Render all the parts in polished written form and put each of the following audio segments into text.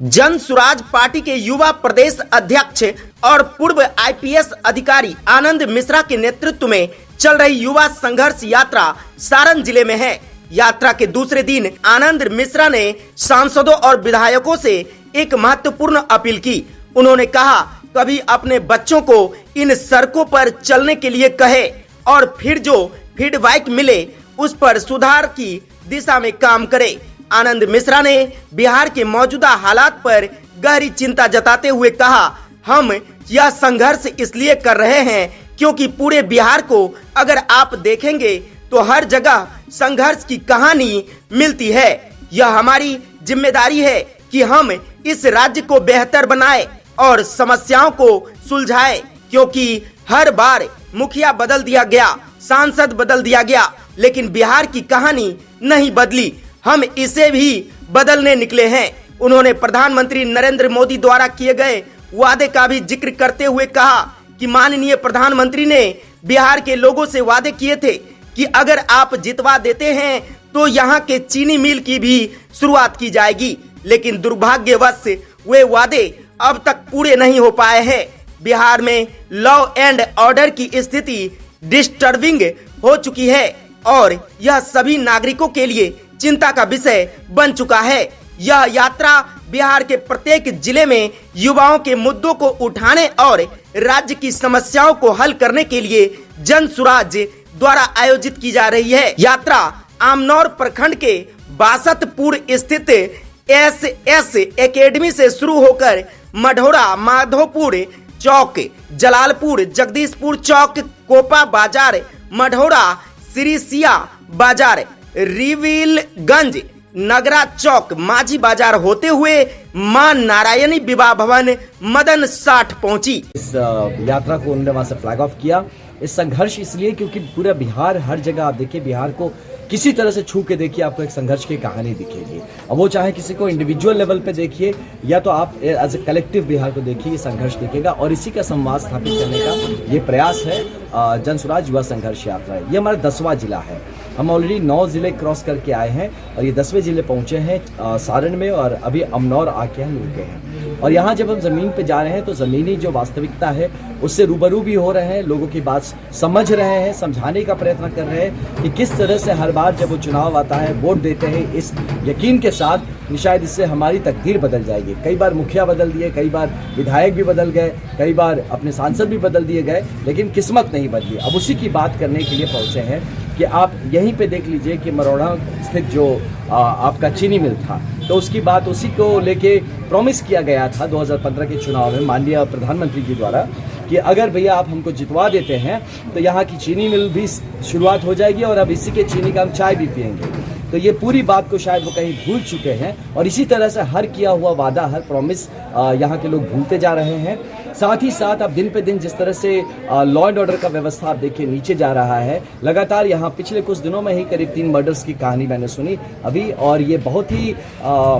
Jan Suraaj party के युवा प्रदेश अध्यक्ष और पूर्व आईपीएस अधिकारी आनंद मिश्रा के नेतृत्व में चल रही युवा संघर्ष यात्रा सारण जिले में है। यात्रा के दूसरे दिन आनंद मिश्रा ने सांसदों और विधायकों से एक महत्वपूर्ण अपील की। उन्होंने कहा, कभी अपने बच्चों को इन सड़कों पर चलने के लिए कहे और फिर जो फीडबैक मिले उस पर सुधार की दिशा में काम करे। आनंद मिश्रा ने बिहार के मौजूदा हालात पर गहरी चिंता जताते हुए कहा, हम यह संघर्ष इसलिए कर रहे हैं क्योंकि पूरे बिहार को अगर आप देखेंगे तो हर जगह संघर्ष की कहानी मिलती है। यह हमारी जिम्मेदारी है कि हम इस राज्य को बेहतर बनाएं और समस्याओं को सुलझाएं, क्योंकि हर बार मुखिया बदल दिया गया, सांसद बदल दिया गया, लेकिन बिहार की कहानी नहीं बदली। हम इसे भी बदलने निकले हैं। उन्होंने प्रधानमंत्री नरेंद्र मोदी द्वारा किए गए वादे का भी जिक्र करते हुए कहा कि माननीय प्रधानमंत्री ने बिहार के लोगों से वादे किए थे कि अगर आप जितवा देते हैं तो यहाँ के चीनी मिल की भी शुरुआत की जाएगी, लेकिन दुर्भाग्यवश वे वादे अब तक पूरे नहीं हो पाए हैं। बिहार में लॉ एंड ऑर्डर की स्थिति डिस्टर्बिंग हो चुकी है और यह सभी नागरिकों के लिए चिंता का विषय बन चुका है। यह यात्रा बिहार के प्रत्येक जिले में युवाओं के मुद्दों को उठाने और राज्य की समस्याओं को हल करने के लिए जन सुराज द्वारा आयोजित की जा रही है। यात्रा आमनौर प्रखंड के बासतपुर स्थित एसएस एकेडमी से शुरू होकर मढ़ौरा, माधोपुर चौक, जलालपुर, जगदीशपुर चौक, कोपा बाजार, मढ़ौरा, सिरिसिया बाजार, रिविलगंज, नगरा चौक, माझी बाजार होते हुए मां नारायणी विवाह भवन मदन साठ पहुंची। इस यात्रा को उन्होंने वहां से फ्लैग ऑफ किया। इस संघर्ष इसलिए क्योंकि पूरा बिहार, हर जगह आप देखिए बिहार को किसी तरह से छू के देखिए, आपको एक संघर्ष की कहानी दिखेगी। अब वो चाहे किसी को इंडिविजुअल लेवल पे देखिए या तो आप एज ए कलेक्टिव बिहार को देखिए, ये संघर्ष दिखेगा और इसी का संवाद स्थापित करने का ये प्रयास है जन सुराज युवा संघर्ष यात्रा है। ये हमारा 10वां जिला है। हम ऑलरेडी 9 जिले क्रॉस करके आए हैं और ये 10वें जिले पहुंचे हैं सारण में, और अभी अमनौर आके हम रुके हैं। और यहाँ जब हम ज़मीन पे जा रहे हैं तो ज़मीनी जो वास्तविकता है उससे रूबरू भी हो रहे हैं, लोगों की बात समझ रहे हैं, समझाने का प्रयत्न कर रहे हैं कि किस तरह से हर बार जब वो चुनाव आता है वोट देते हैं इस यकीन के साथ कि शायद इससे हमारी तकदीर बदल जाएगी। कई बार मुखिया बदल दिए, कई बार विधायक भी बदल गए, कई बार अपने सांसद भी बदल दिए गए, लेकिन किस्मत नहीं बदली। अब उसी की बात करने के लिए पहुँचे हैं कि आप यहीं पे देख लीजिए कि मढ़ौरा स्थित जो आपका चीनी मिल था, तो उसकी बात उसी को लेके प्रॉमिस किया गया था 2015 के चुनाव में माननीय प्रधानमंत्री जी द्वारा कि अगर भैया आप हमको जितवा देते हैं तो यहाँ की चीनी मिल भी शुरुआत हो जाएगी और अब इसी के चीनी का हम चाय भी पियेंगे। तो ये पूरी बात को शायद वो कहीं भूल चुके हैं और इसी तरह से हर किया हुआ वादा, हर प्रॉमिस यहाँ के लोग भूलते जा रहे हैं। साथ ही साथ अब दिन पे दिन जिस तरह से लॉ एंड ऑर्डर का व्यवस्था आप देखिए नीचे जा रहा है, लगातार यहाँ पिछले कुछ दिनों में ही करीब 3 मर्डर्स की कहानी मैंने सुनी अभी, और ये बहुत ही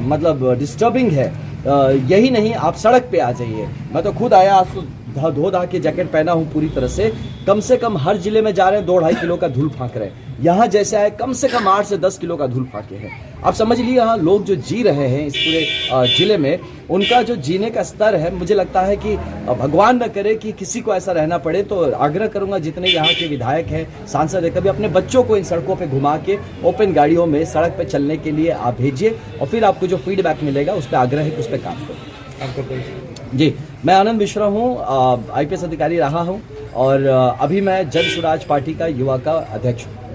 मतलब डिस्टर्बिंग है। यही नहीं, आप सड़क पे आ जाइए, मैं तो खुद आया, आज तो धो धा के जैकेट पहना हूँ पूरी तरह से कम हर जिले में जा रहे हैं 2-2.5 किलो का धूल फाँक रहे हैं। यहाँ जैसे आए कम से कम 8 से 10 किलो का धूल फाँके हैं। आप समझ लीजिए यहाँ लोग जो जी रहे हैं इस पूरे जिले में, उनका जो जीने का स्तर है, मुझे लगता है कि भगवान न करे कि किसी को ऐसा रहना पड़े। तो आग्रह करूंगा जितने यहाँ के विधायक हैं, सांसद हैं, कभी अपने बच्चों को इन सड़कों पे घुमा के ओपन गाड़ियों में सड़क पे चलने के लिए आप भेजिए और फिर आपको जो फीडबैक मिलेगा उस पर आग्रह है कि उस पर काम करें। जी, मैं आनंद मिश्रा हूँ, आईपीएस अधिकारी रहा हूँ और अभी मैं जन सुराज पार्टी का युवा का अध्यक्ष हूँ।